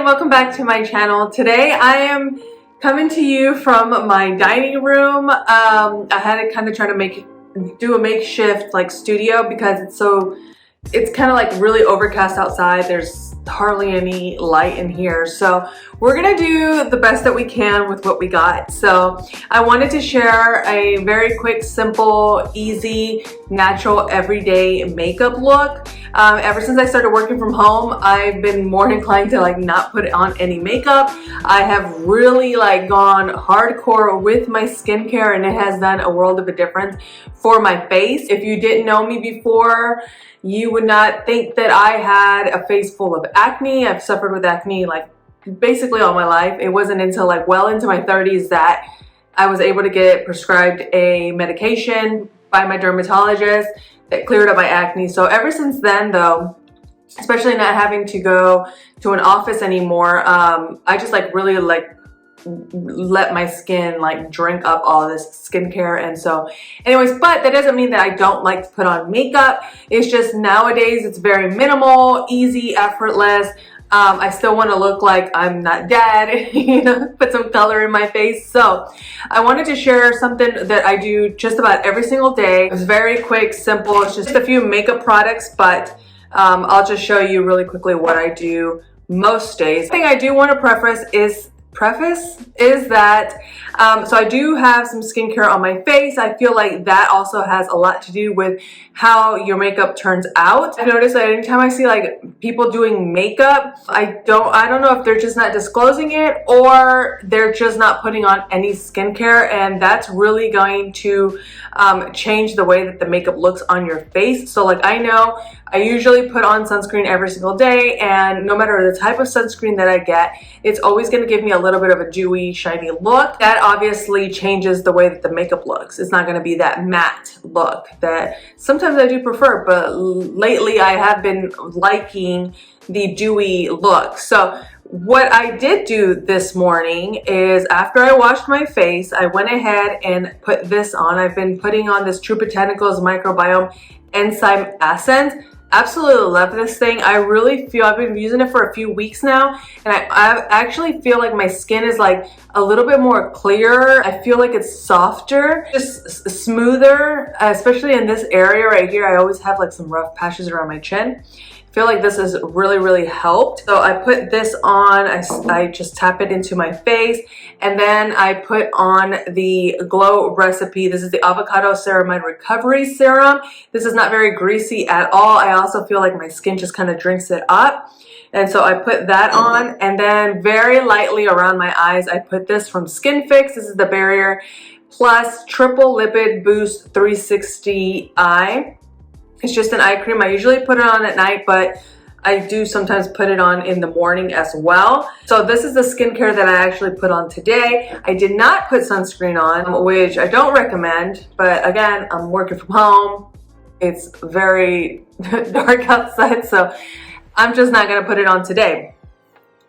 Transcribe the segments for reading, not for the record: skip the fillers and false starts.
welcome back to my channel. Today I am coming to you from my dining room. I had to kind of try to do a makeshift like studio because it's kind of like really overcast outside. There's hardly any light in here, so we're gonna do the best that we can with what we got. So I wanted to share a very quick, simple, easy, natural, everyday makeup look. Ever since I started working from home, I've been more inclined to like not put on any makeup. I have really like gone hardcore with my skincare, and it has done a world of a difference for my face. If you didn't know me before, you would not think that I had a face full of acne. I've suffered with acne like basically all my life. It wasn't until like well into my 30s that I was able to get prescribed a medication by my dermatologist that cleared up my acne. So ever since then though, especially not having to go to an office anymore, I just like really like let my skin like drink up all of this skincare. And so anyways, but that doesn't mean that I don't like to put on makeup. It's just nowadays it's very minimal, easy, effortless. I still want to look like I'm not dead, you know, put some color in my face. So I wanted to share something that I do just about every single day. It's very quick, simple. It's just a few makeup products, but I'll just show you really quickly what I do most days. The thing I do want to preface is that so I do have some skincare on my face. I feel like that also has a lot to do with how your makeup turns out. I notice that anytime I see like people doing makeup, I don't know if they're just not disclosing it or they're just not putting on any skincare, and that's really going to change the way that the makeup looks on your face. So like I know I usually put on sunscreen every single day, and no matter the type of sunscreen that I get, it's always going to give me a little bit of a dewy, shiny look. That obviously changes the way that the makeup looks. It's not going to be that matte look that sometimes I do prefer, but lately I have been liking the dewy look. So what I did do this morning is after I washed my face, I went ahead and put this on. I've been putting on this True Botanicals Microbiome Enzyme Essence. Absolutely love this thing. I really feel I've been using it for a few weeks now, and I actually feel like my skin is like a little bit more clear. I feel like it's softer, just smoother, especially in this area right here. I always have like some rough patches around my chin. I feel like this has really helped. So I put this on, I just tap it into my face, and then I put on the Glow Recipe. This is the Avocado Ceramide Recovery Serum. This is not very greasy at all. I also feel like my skin just kind of drinks it up. And so I put that on, and then very lightly around my eyes, I put this from Skin Fix. This is the Barrier Plus Triple Lipid Boost 360 Eye. It's just an eye cream. I usually put it on at night, but I do sometimes put it on in the morning as well. So this is the skincare that I actually put on today. I did not put sunscreen on, which I don't recommend, but again, I'm working from home. It's very dark outside, so I'm just not gonna put it on today.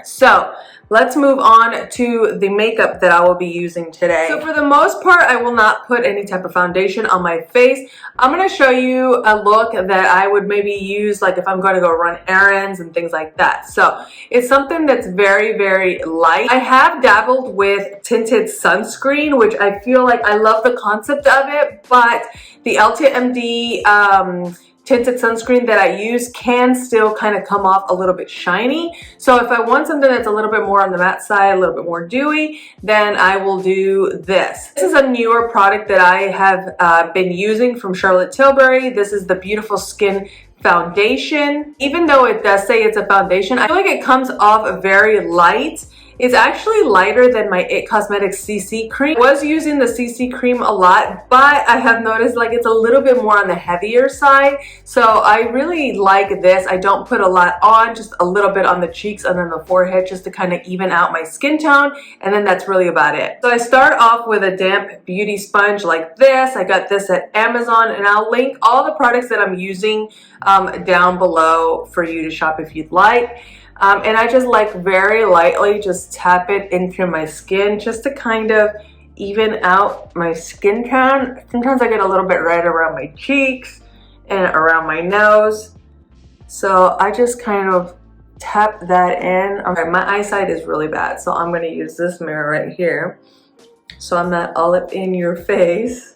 So let's move on to the makeup that I will be using today. So for the most part, I will not put any type of foundation on my face. I'm going to show you a look that I would maybe use like if I'm going to go run errands and things like that. So it's something that's very light. I have dabbled with tinted sunscreen, which I feel like I love the concept of it, but the Elta MD tinted sunscreen that I use can still kind of come off a little bit shiny. So if I want something that's a little bit more on the matte side, a little bit more dewy, then I will do this. This is a newer product that I have been using from Charlotte Tilbury. This is the Beautiful Skin Foundation. Even though it does say it's a foundation, I feel like it comes off very light. It's actually lighter than my IT Cosmetics CC cream. I was using the CC cream a lot, but I have noticed like it's a little bit more on the heavier side. So I really like this. I don't put a lot on, just a little bit on the cheeks and then the forehead just to kind of even out my skin tone. And then that's really about it. So I start off with a damp beauty sponge like this. I got this at Amazon, and I'll link all the products that I'm using down below for you to shop if you'd like. And I just like very lightly just tap it into my skin just to kind of even out my skin tone. Sometimes I get a little bit red around my cheeks and around my nose. So I just kind of tap that in. Okay, my eyesight is really bad, so I'm gonna use this mirror right here so I'm not all up in your face.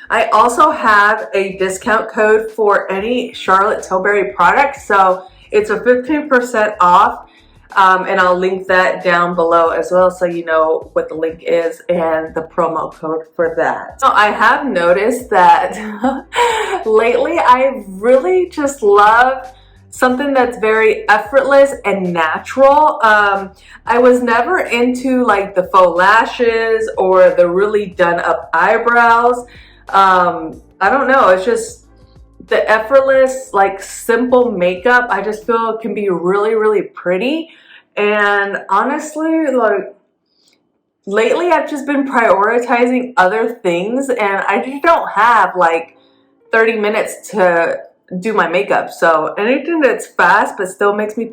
I also have a discount code for any Charlotte Tilbury product, so it's a 15% off, and I'll link that down below as well so you know what the link is and the promo code for that. So I have noticed that lately I really just love something that's very effortless and natural. I was never into like the faux lashes or the really done up eyebrows. I don't know, it's just the effortless, like simple makeup I just feel can be really, really pretty. And honestly, like lately I've just been prioritizing other things and I just don't have like 30 minutes to do my makeup. So anything that's fast but still makes me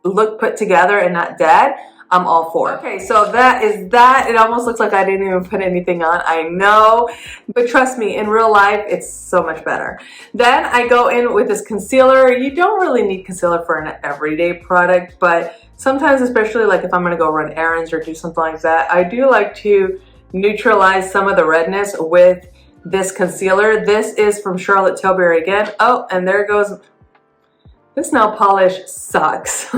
look put together and not dead, I'm all for. Okay, so that is that. It almost looks like I didn't even put anything on, I know, but trust me, in real life it's so much better. Then I go in with this concealer. You don't really need concealer for an everyday product, but sometimes, especially like if I'm gonna go run errands or do something like that, I do like to neutralize some of the redness with this concealer. This is from Charlotte Tilbury again. Oh, and there goes, this nail polish sucks.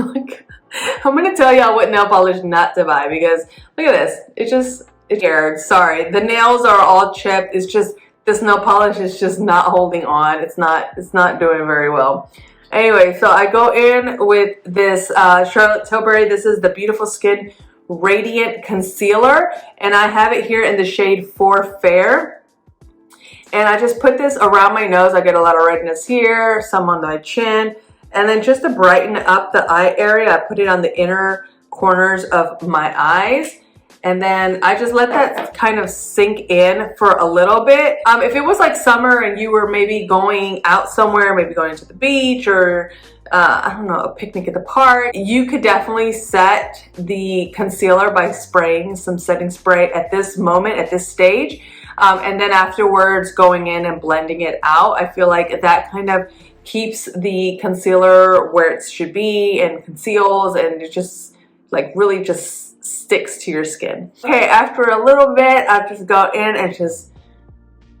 I'm gonna tell y'all what nail polish not to buy because look at this. It's scared. Sorry, the nails are all chipped. It's just this nail polish is just not holding on. It's not doing very well. Anyway, so I go in with this Charlotte Tilbury. This is the Beautiful Skin Radiant Concealer, and I have it here in the shade 4 Fair. And I just put this around my nose. I get a lot of redness here, some on my chin. And then just to brighten up the eye area, I put it on the inner corners of my eyes. And then I just let that kind of sink in for a little bit. If it was like summer and you were maybe going out somewhere, maybe going to the beach or I don't know, a picnic at the park, you could definitely set the concealer by spraying some setting spray at this moment, at this stage. And then afterwards going in and blending it out. I feel like that kind of keeps the concealer where it should be and conceals, and it just like really just sticks to your skin. Okay, after a little bit, I just go in and just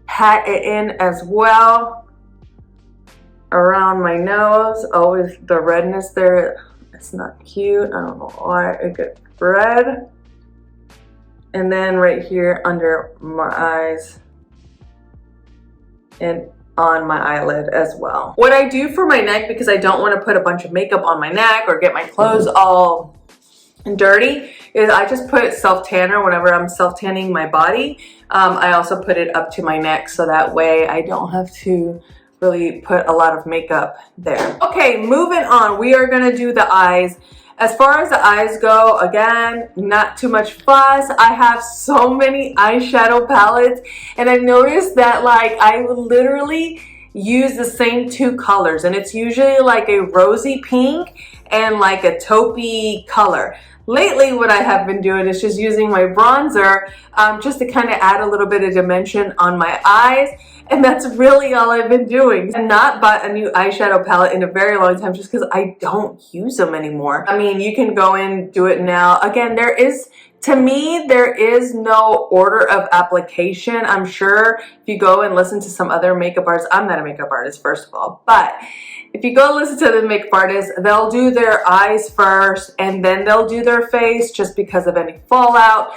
pat it in as well around my nose. Always the redness there, it's not cute. I don't know why it gets red. And then right here under my eyes and on my eyelid as well. What I do for my neck, because I don't want to put a bunch of makeup on my neck or get my clothes all dirty, is I just put self-tanner whenever I'm self-tanning my body. I also put it up to my neck so that way I don't have to really put a lot of makeup there. Okay, moving on. We are gonna do the eyes. As far as the eyes go, again, not too much fuss. I have so many eyeshadow palettes, and I noticed that like I literally use the same 2 colors, and it's usually like a rosy pink and like a taupey color. Lately, what I have been doing is just using my bronzer just to kind of add a little bit of dimension on my eyes. And that's really all I've been doing. I've not bought a new eyeshadow palette in a very long time just because I don't use them anymore. I mean, you can go in, do it now. Again, to me, there is no order of application. I'm sure if you go and listen to some other makeup artists, I'm not a makeup artist, first of all, but if you go listen to the makeup artists, they'll do their eyes first and then they'll do their face just because of any fallout.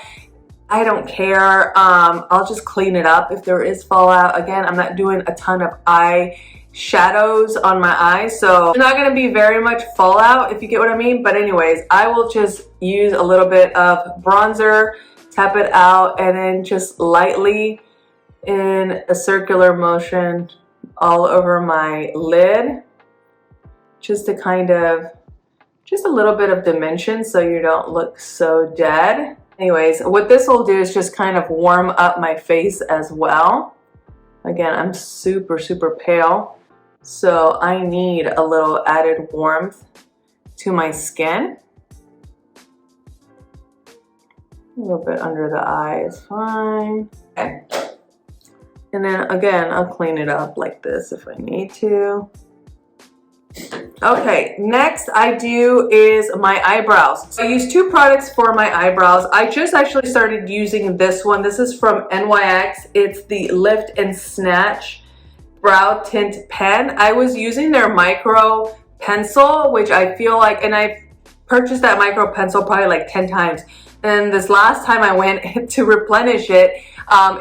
I don't care. I'll just clean it up if there is fallout. Again, I'm not doing a ton of eye shadows on my eyes, so there's not going to be very much fallout, if you get what I mean. But anyways, I will just use a little bit of bronzer, tap it out, and then just lightly in a circular motion all over my lid, just to kind of, just a little bit of dimension so you don't look so dead. Anyways, what this will do is just kind of warm up my face as well. Again, I'm super, super pale, so I need a little added warmth to my skin. A little bit under the eye is fine. Okay. And then again, I'll clean it up like this if I need to. Okay, next I do is my eyebrows. So I use two products for my eyebrows. I just actually started using this one. This is from NYX. It's the Lift and Snatch Brow Tint Pen. I was using their micro pencil, which I feel like, and I've purchased that micro pencil probably like 10 times. And this last time I went to replenish it,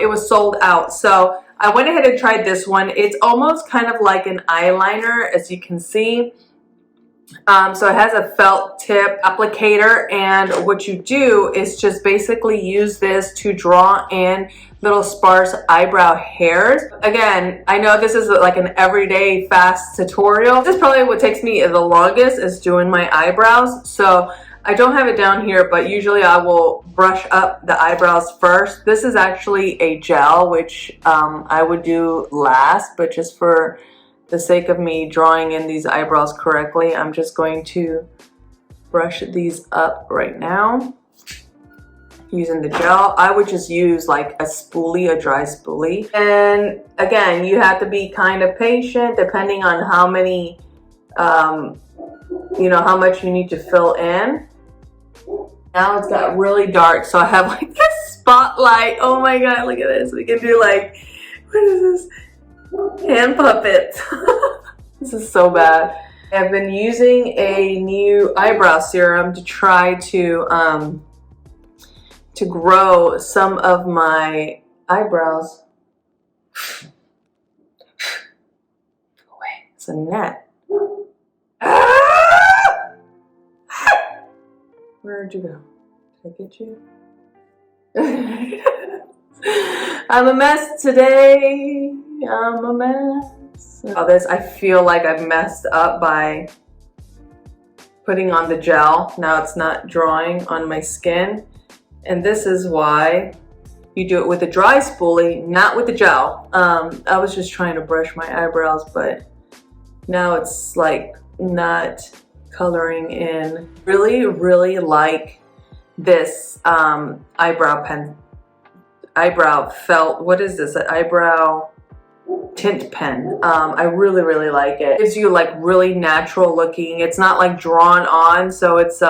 it was sold out. So I went ahead and tried this one. It's almost kind of like an eyeliner, as you can see. So it has a felt tip applicator, and what you do is just basically use this to draw in little sparse eyebrow hairs. Again, I know this is like an everyday fast tutorial. This is probably what takes me the longest, is doing my eyebrows. So I don't have it down here, but usually I will brush up the eyebrows first. This is actually a gel, which I would do last, but just for the sake of me drawing in these eyebrows correctly, I'm just going to brush these up right now using the gel. I would just use like a spoolie, a dry spoolie. And again, you have to be kind of patient depending on how many, you know, how much you need to fill in. Now it's got really dark, so I have like this spotlight. Oh my god, look at this. We can do like, what is this? Hand puppets. This is so bad. I've been using a new eyebrow serum to try to grow some of my eyebrows. Go away. It's a net. Where'd you go? Did I get you? I'm a mess today. I'm a mess. Oh, this, I feel like I've messed up by putting on the gel. Now it's not drawing on my skin. And this is why you do it with a dry spoolie, not with the gel. I was just trying to brush my eyebrows, but now it's like not coloring in. Really, really like this eyebrow felt, what is this, an eyebrow tint pen. I really, really like it. It gives you like really natural looking. It's not like drawn on, so it's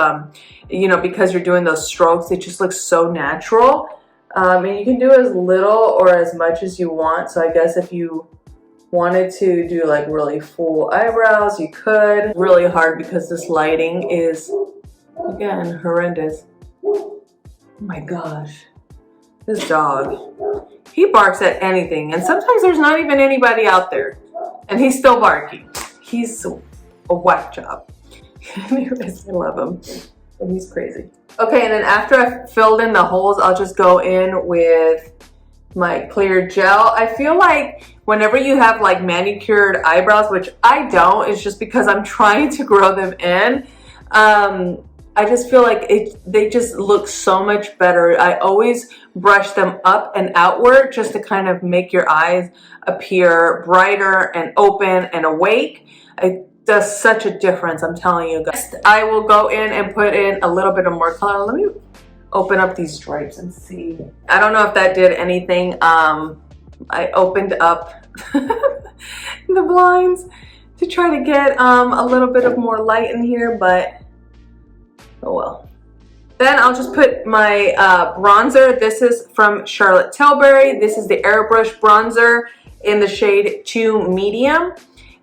you know, because you're doing those strokes, it just looks so natural. And you can do as little or as much as you want. So I guess if you wanted to do like really full eyebrows, you could. Really hard because this lighting is, again, horrendous. Oh my gosh. This dog, he barks at anything, and sometimes there's not even anybody out there, and he's still barking. He's a whack job. Anyways, I love him, and he's crazy. Okay, and then after I've filled in the holes, I'll just go in with my clear gel. I feel like whenever you have like manicured eyebrows, which I don't, it's just because I'm trying to grow them in, I just feel like they just look so much better. I always brush them up and outward just to kind of make your eyes appear brighter and open and awake. It does such a difference, I'm telling you guys. Next, I will go in and put in a little bit of more color. Let me open up these stripes and see. I don't know if that did anything. I opened up the blinds to try to get a little bit of more light in here, but oh well. Then I'll just put my bronzer. This is from Charlotte Tilbury. This is the Airbrush bronzer in the shade 2 Medium.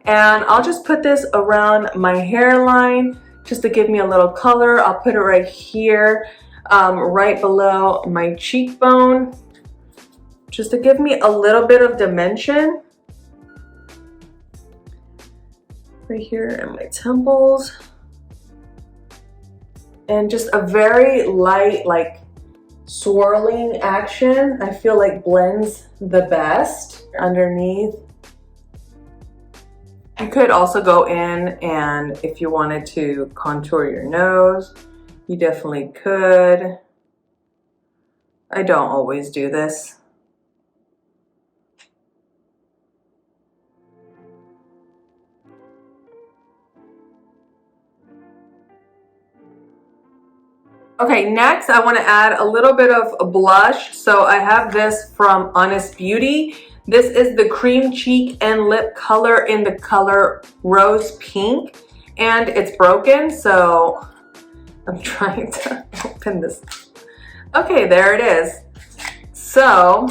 And I'll just put this around my hairline just to give me a little color. I'll put it right here, right below my cheekbone, just to give me a little bit of dimension. Right here in my temples. And just a very light, like swirling action, I feel like blends the best underneath. You could also go in and if you wanted to contour your nose, you definitely could. I don't always do this. Okay, next I want to add a little bit of blush. So I have this from Honest Beauty. This is the cream cheek and lip color in the color Rose Pink. and it's broken, so I'm trying to open this. Okay, there it is. So,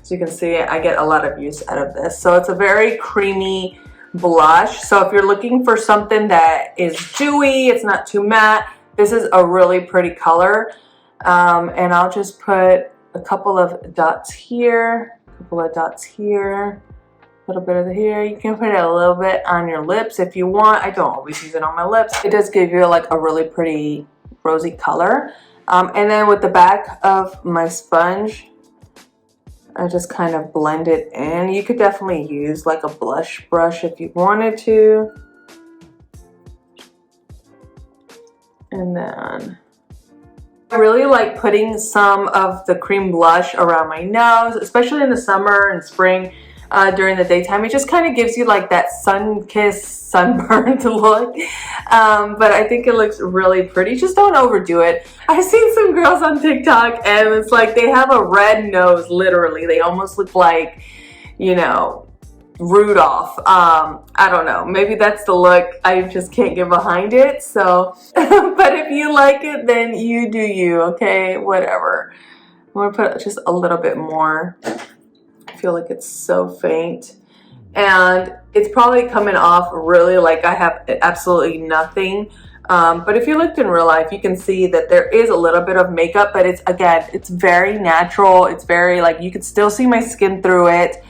as you can see, I get a lot of use out of this. So it's a very creamy blush. So if you're looking for something that is dewy, it's not too matte, this is a really pretty color. And I'll just put a couple of dots here, a couple of dots here, a little bit of here. You can put it a little bit on your lips if you want. I don't always use it on my lips. It does give you like a really pretty rosy color. And then with the back of my sponge, I just kind of blend it in. You could definitely use like a blush brush if you wanted to. And then I really like putting some of the cream blush around my nose, especially in the summer and spring. During the daytime, it just kind of gives you like that sun-kissed, sunburned look. But I think it looks really pretty. Just don't overdo it. I've seen some girls on TikTok and it's like they have a red nose, literally. They almost look like, you know, Rudolph. I don't know. Maybe that's the look. I just can't get behind it. So, but if you like it, then you do you, okay? Whatever. I'm gonna put just a little bit more. I feel like it's so faint, and it's probably coming off really like I have absolutely nothing. But if you looked in real life, you can see that there is a little bit of makeup, but it's, again, it's very natural. It's very like, you can still see my skin through it.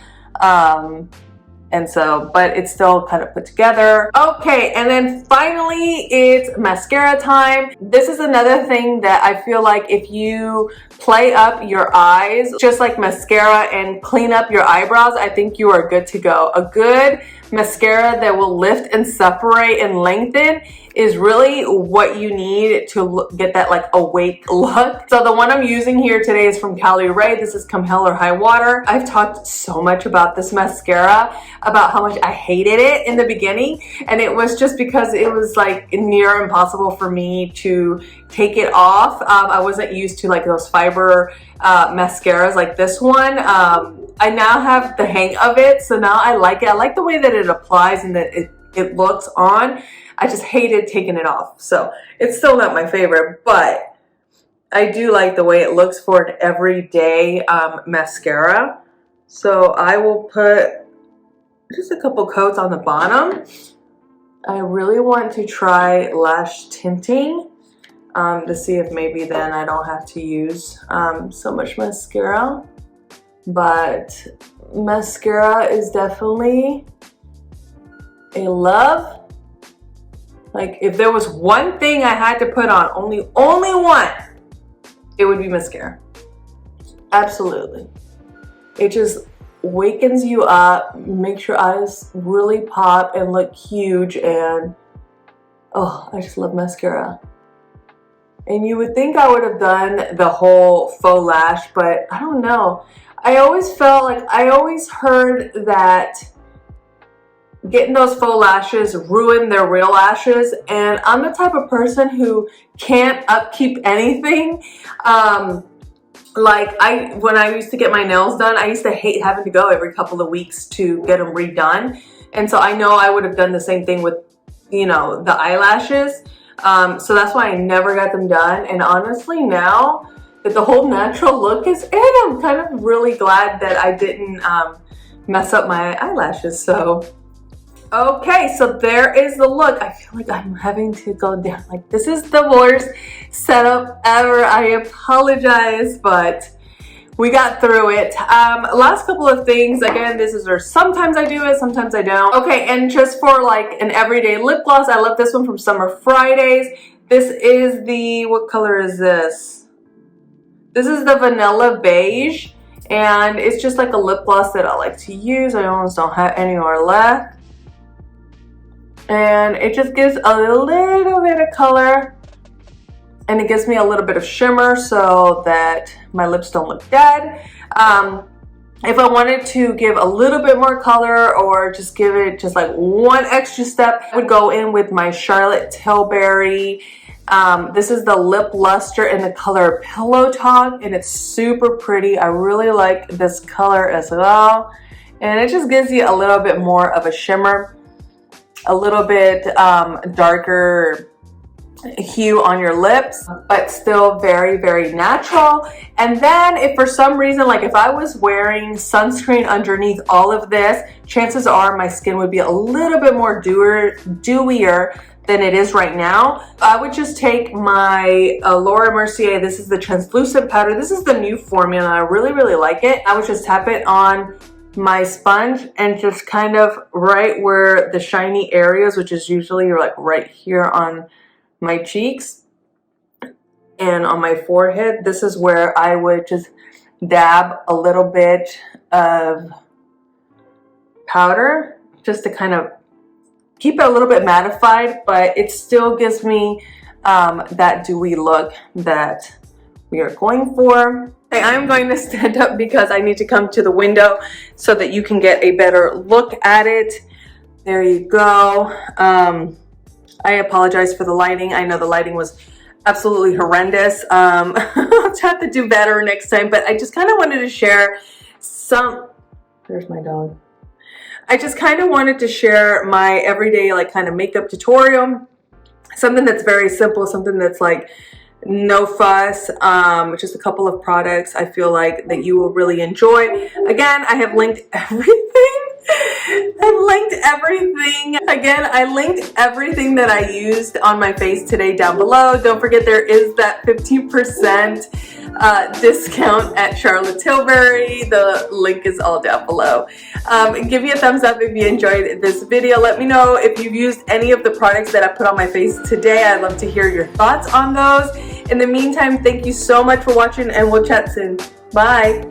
And so, but it's still kind of put together. Okay, and then finally it's mascara time. This is another thing that I feel like if you play up your eyes, just like mascara, and clean up your eyebrows, I think you are good to go. A good mascara that will lift and separate and lengthen is really what you need to get that like awake look. So the one I'm using here today is from Cali Ray. This is Come Hell or High Water. I've talked so much about this mascara, about how much I hated it in the beginning, and it was just because it was like near impossible for me to take it off. I wasn't used to like those fiber mascaras like this one. I now have the hang of it, so now I like it. I like the way that it applies and that it looks on. I just hated taking it off. So it's still not my favorite, but I do like the way it looks for an everyday mascara. So I will put just a couple coats on the bottom. I really want to try lash tinting to see if maybe then I don't have to use so much mascara. But mascara is definitely a love. Like, if there was one thing I had to put on, only one, it would be mascara. Absolutely. It just wakens you up, makes your eyes really pop and look huge, and oh, I just love mascara. And you would think I would have done the whole faux lash, but I don't know. I always felt like, I always heard that getting those faux lashes ruin their real lashes, and I'm the type of person who can't upkeep anything. Like when I used to get my nails done, I used to hate having to go every couple of weeks to get them redone, and so I know I would have done the same thing with, you know, the eyelashes. So that's why I never got them done. And honestly, now that the whole natural look is in, I'm kind of really glad that I didn't mess up my eyelashes. So okay, so there is the look. I feel like I'm having to go down. Like, this is the worst setup ever. I apologize, but we got through it. Last couple of things. Again, this is where sometimes I do it, sometimes I don't. Okay, and just for like an everyday lip gloss, I love this one from Summer Fridays. This is the, what color is this? This is the Vanilla Beige, and it's just like a lip gloss that I like to use. I almost don't have any more left. And it just gives a little bit of color, and it gives me a little bit of shimmer so that my lips don't look dead. If I wanted to give a little bit more color, or just give it just like one extra step, I would go in with my Charlotte Tilbury. This is the Lip Luster in the color Pillow Talk, and it's super pretty. I really like this color as well, and it just gives you a little bit more of a shimmer. a little bit darker hue on your lips, but still very, very natural. And then if for some reason, like if I was wearing sunscreen underneath all of this, chances are my skin would be a little bit more dewier than it is right now. I would just take my Laura Mercier, this is the translucent powder. This is the new formula. I really, really like it. I would just tap it on my sponge and just kind of right where the shiny areas, which is usually like right here on my cheeks and on my forehead. This is where I would just dab a little bit of powder just to kind of keep it a little bit mattified, but it still gives me that dewy look that we are going for. I'm going to stand up because I need to come to the window so that you can get a better look at it. There you go. I apologize for the lighting. I know the lighting was absolutely horrendous. I'll have to do better next time, but I just kind of wanted to share there's my dog. I just kind of wanted to share my everyday like kind of makeup tutorial. Something that's very simple, something that's like no fuss, just a couple of products I feel like that you will really enjoy. Again, I have linked everything. Again, I linked everything that I used on my face today down below. Don't forget there is that 15% discount at Charlotte Tilbury. The link is all down below. Give me a thumbs up if you enjoyed this video. Let me know if you've used any of the products that I put on my face today. I'd love to hear your thoughts on those. In the meantime, thank you so much for watching and we'll chat soon. Bye.